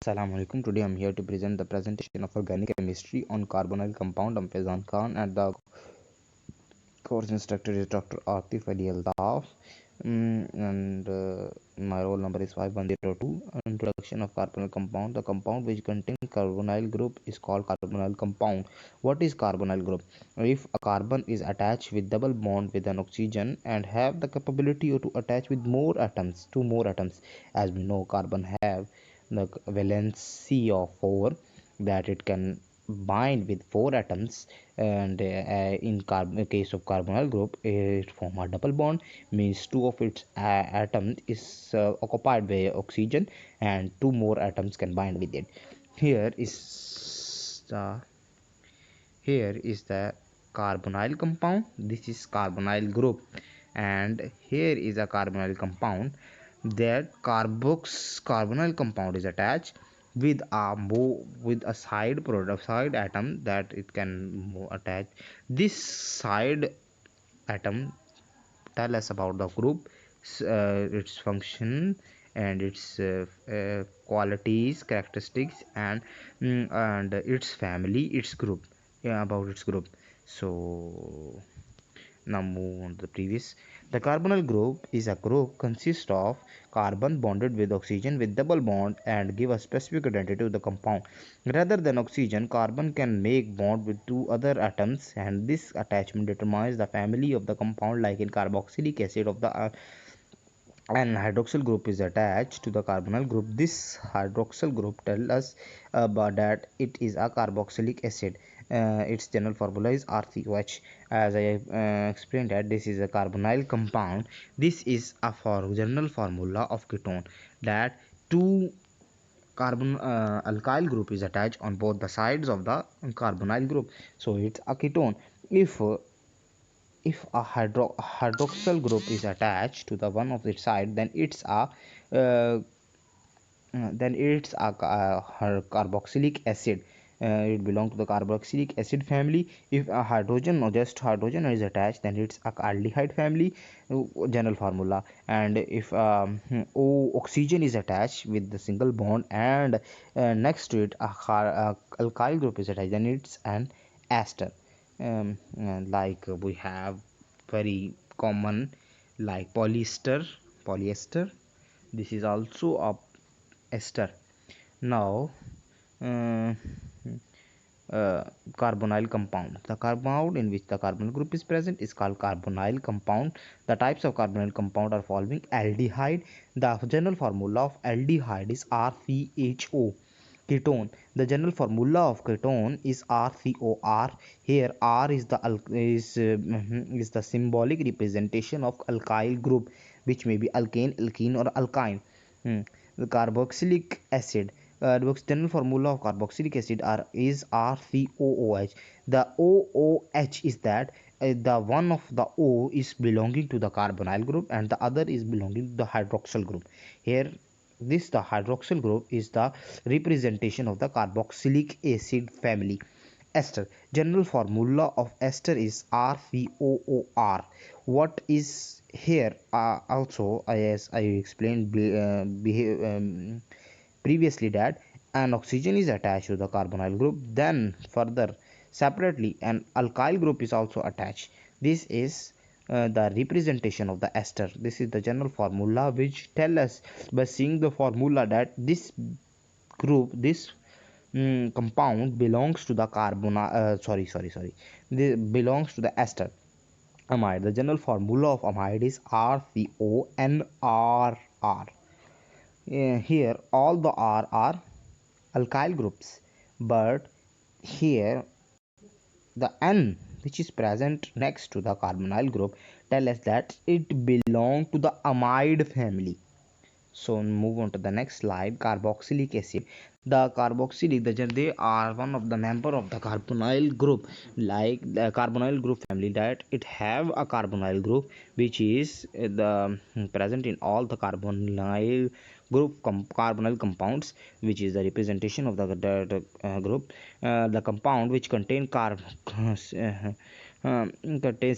Assalamu alaikum. Today I'm here to present the presentation of organic chemistry on carbonyl compound. I'm Faizan Khan and the course instructor is Dr. Atif Ali Altaf. And my roll number is 5102. Introduction of carbonyl compound. The compound which contains carbonyl group is called carbonyl compound. What is carbonyl group? If a carbon is attached with double bond with an oxygen and have the capability to attach with more atoms, two more atoms. As we know, carbon have the valency of 4, that it can bind with 4 atoms, and in case of carbonyl group it form a double bond, means two of its atoms is occupied by oxygen and two more atoms can bind with it. Here is the carbonyl compound. This is carbonyl group, and here is a carbonyl compound. That carbonyl compound is attached with a side atom, that it can attach. This side atom tell us about the group, its function and its qualities, characteristics, and its family, its group. Yeah, about its group. So now move on to the previous. The carbonyl group is a group consists of carbon bonded with oxygen with double bond and give a specific identity to the compound. Rather than oxygen, carbon can make bond with two other atoms, and this attachment determines the family of the compound. Like in carboxylic acid of the an hydroxyl group is attached to the carbonyl group. This hydroxyl group tells us about that it is a carboxylic acid. Its general formula is RCOH. As I explained that this is a carbonyl compound. This is a general formula of ketone, that two carbon alkyl group is attached on both the sides of the carbonyl group, so it's a ketone. If a hydroxyl group is attached to the one of its side, uh, then it's a carboxylic acid. It belongs to the carboxylic acid family. If a hydrogen or just hydrogen is attached, then it's a aldehyde family, general formula. And if oxygen is attached with the single bond, and next to it a alkyl group is attached, then it's an ester. Like we have very common, like polyester. This is also a ester. Now, uh, carbonyl compound. The compound in which the carbonyl group is present is called carbonyl compound. The types of carbonyl compound are following: aldehyde. The general formula of aldehyde is RCHO. Ketone. The general formula of ketone is RCOR. Here R is is the symbolic representation of alkyl group, which may be alkane, alkene, or alkyne. The carboxylic acid. The general formula of carboxylic acid is RCOOH. The OOH is that the one of the O is belonging to the carbonyl group and the other is belonging to the hydroxyl group. Here, the hydroxyl group is the representation of the carboxylic acid family. Ester. General formula of ester is RCOOR. What is here also, as I explained previously, that an oxygen is attached to the carbonyl group, then further separately an alkyl group is also attached. This is the representation of the ester. This is the general formula which tell us by seeing the formula that this compound belongs to the belongs to the ester amide. The general formula of amide is RCONRR. Here all the R are alkyl groups, but here the N which is present next to the carbonyl group tell us that it belongs to the amide family. So move on to the next slide. Carboxylic acid. They are one of the member of the carbonyl group, like the carbonyl group family, that it have a carbonyl group which is present in all the carbonyl carbonyl compounds, which is the representation of the group. The compound which contain contains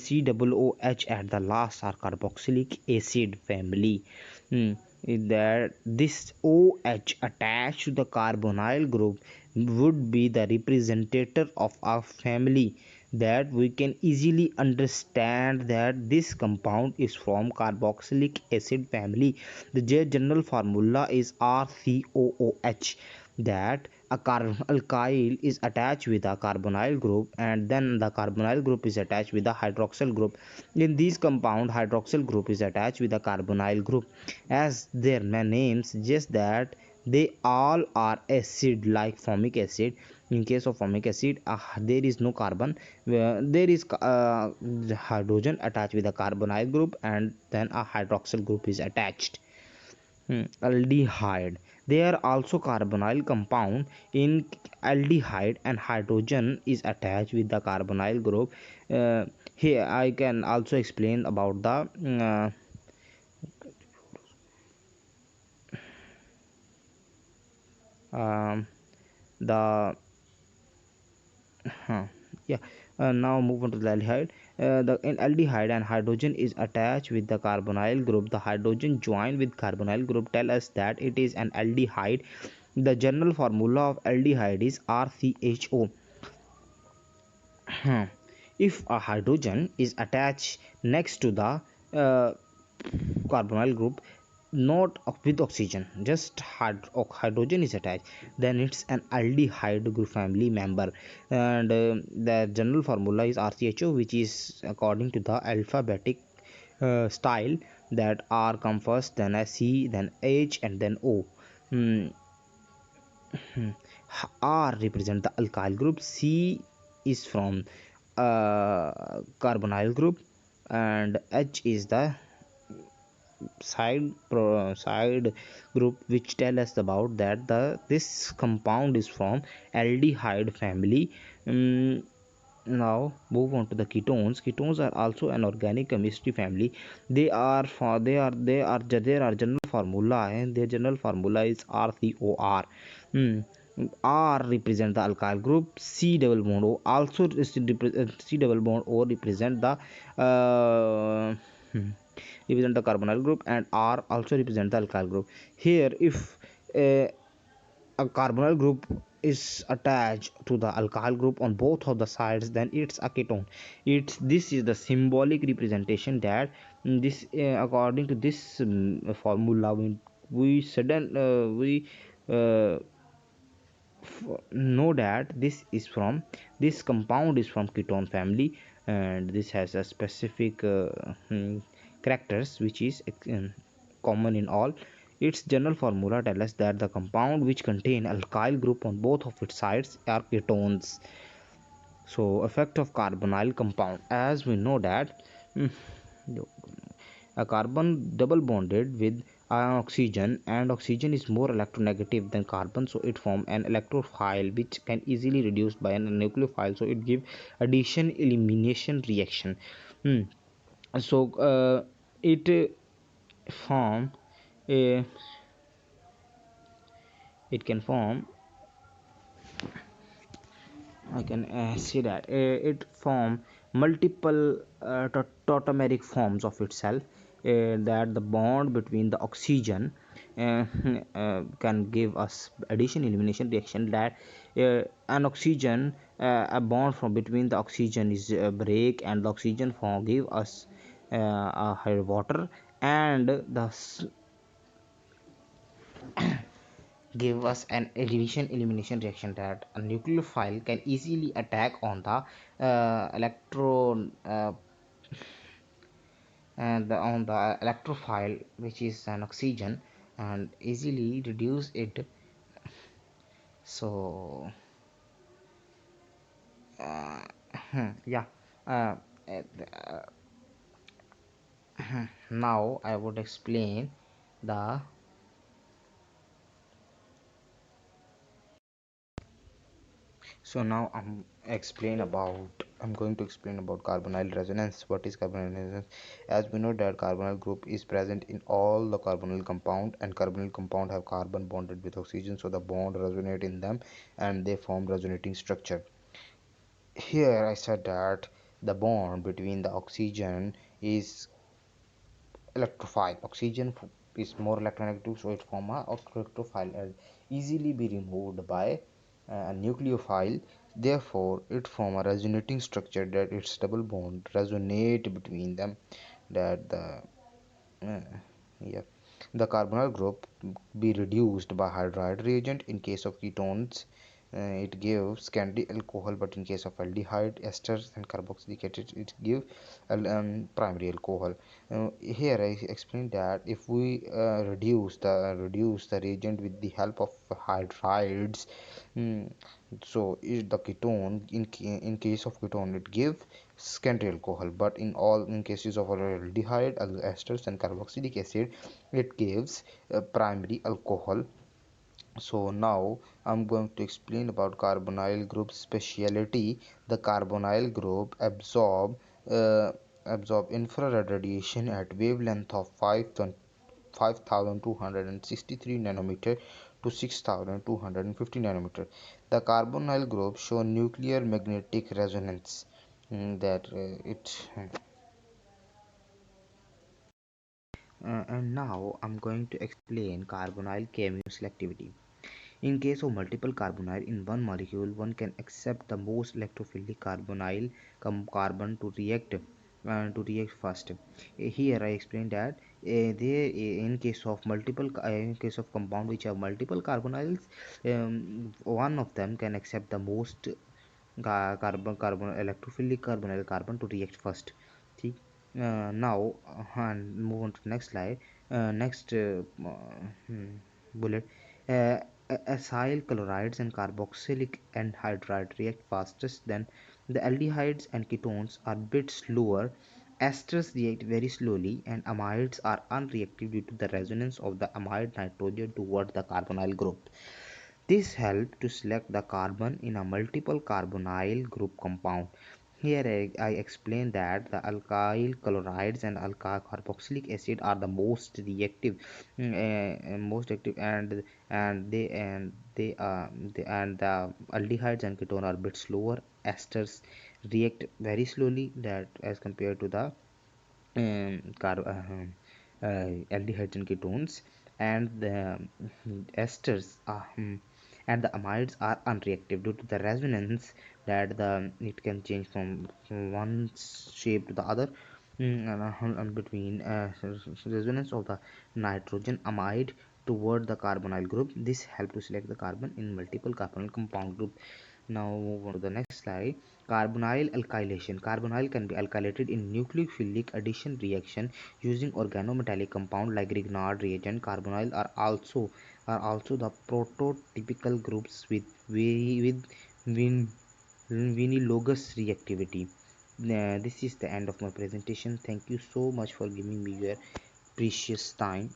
COOH at the last are carboxylic acid family. is that this OH attached to the carbonyl group would be the representative of a family, that we can easily understand that this compound is from carboxylic acid family. The general formula is RCOOH, that a alkyl is attached with a carbonyl group, and then the carbonyl group is attached with the hydroxyl group. In these compound, hydroxyl group is attached with the carbonyl group, as their name suggests that they all are acid like formic acid. In case of formic acid, there is no carbon, there is hydrogen attached with the carbonyl group, and then a hydroxyl group is attached. Aldehyde, they are also carbonyl compound. In aldehyde, and hydrogen is attached with the carbonyl group. Here I can also explain about um, the huh, yeah. Now move on to the aldehyde. The in aldehyde, and hydrogen is attached with the carbonyl group. The hydrogen joined with carbonyl group tell us that it is an aldehyde. The general formula of aldehyde is RCHO. If a hydrogen is attached next to the carbonyl group, not with oxygen, just hydrogen is attached, then it's an aldehyde group family member. And the general formula is RCHO, which is according to the alphabetic style, that R come first, then a C, then H, and then O. Hmm. R represent the alkyl group, C is from carbonyl group, and H is the side group, which tell us about that the this compound is from aldehyde family. um, Now move on to the ketones. Ketones are also an organic chemistry family. They are for there are general formula, and their general formula is RCOR. mm. R represent the alkyl group. C double bond O also C double bond O represent the represent the carbonyl group, and R also represent the alkyl group. Here, if uh, a carbonyl group is attached to the alkyl group on both of the sides, then it's a ketone. It's This is the symbolic representation that this according to this formula, we sudden we uh, know that this compound is from ketone family, and this has a specific characters which is common in all. Its general formula tells us that the compound which contain alkyl group on both of its sides are ketones. So effect of carbonyl compound, as we know that mm, a carbon double bonded with oxygen, and oxygen is more electronegative than carbon, so it form an electrophile which can easily reduced by a nucleophile, so it give addition elimination reaction. Hmm. So it form a it can form I can see that it form multiple tautomeric forms of itself, that the bond between the oxygen can give us addition elimination reaction, that an oxygen a bond from between the oxygen is break, and the oxygen form give us a higher water, and the give us an addition elimination reaction, that a nucleophile can easily attack on the electron and on the electrophile, which is an oxygen, and easily reduce it. So yeah. uh, uh, Now I would explain the so now I'm going to explain about carbonyl resonance. What is carbonyl resonance? As we know that carbonyl group is present in all the carbonyl compound, and carbonyl compound have carbon bonded with oxygen, so the bond resonate in them, and they form resonating structure. Here I said that the bond between the oxygen is electrophile. Oxygen is more electronegative, so it form a octanophile and easily be removed by a nucleophile. Therefore, it form a resonating structure that its double bond resonate between them. That uh, yeah, the carbonyl group be reduced by hydride reagent. In case of ketones, it gives candy alcohol, but in case of aldehyde, esters, and carboxylic acid, it give primary alcohol. Here I explained that if we reduce the reagent with the help of hydrides, mm, so is the ketone in case of ketone it give secondary alcohol, but in cases of aldehyde, esters, and carboxylic acid, it gives primary alcohol. So now I'm going to explain about carbonyl group speciality. The carbonyl group uh, absorb infrared radiation at wavelength of 5263 nanometer to 6250 nanometer. The carbonyl group show nuclear magnetic resonance. That it And now I'm going to explain carbonyl chemoselectivity. In case of multiple carbonyl in one molecule, one can accept the most electrophilic carbonyl carbon to react first. Here I explained that in case of in case of compound which have multiple carbonyls, one of them can accept the most carbon electrophilic carbonyl carbon to react first. See, now and move on to next slide. Next bullet. Uh, Acyl chlorides and carboxylic anhydride react fastest than the aldehydes, and ketones are bit slower. Esters react very slowly, and amides are unreactive due to the resonance of the amide nitrogen toward the carbonyl group. This helps to select the carbon in a multiple carbonyl group compound. Here I explain that the alkyl chlorides and alkyl carboxylic acid are the most active, and the aldehydes and ketone are a bit slower. Esters react very slowly that as compared to the aldehydes and ketones, and the esters and the amides are unreactive due to the resonance that it can change from one shape to the other, and between resonance of the nitrogen amide toward the carbonyl group. This help to select the carbon in multiple carbonyl compound group. Now move on to the next slide. Carbonyl alkylation. Carbonyl can be alkylated in nucleophilic addition reaction using organometallic compound like Grignard reagent. Carbonyl are also the prototypical groups with win, vinylogous reactivity. This is the end of my presentation. Thank you so much for giving me your precious time.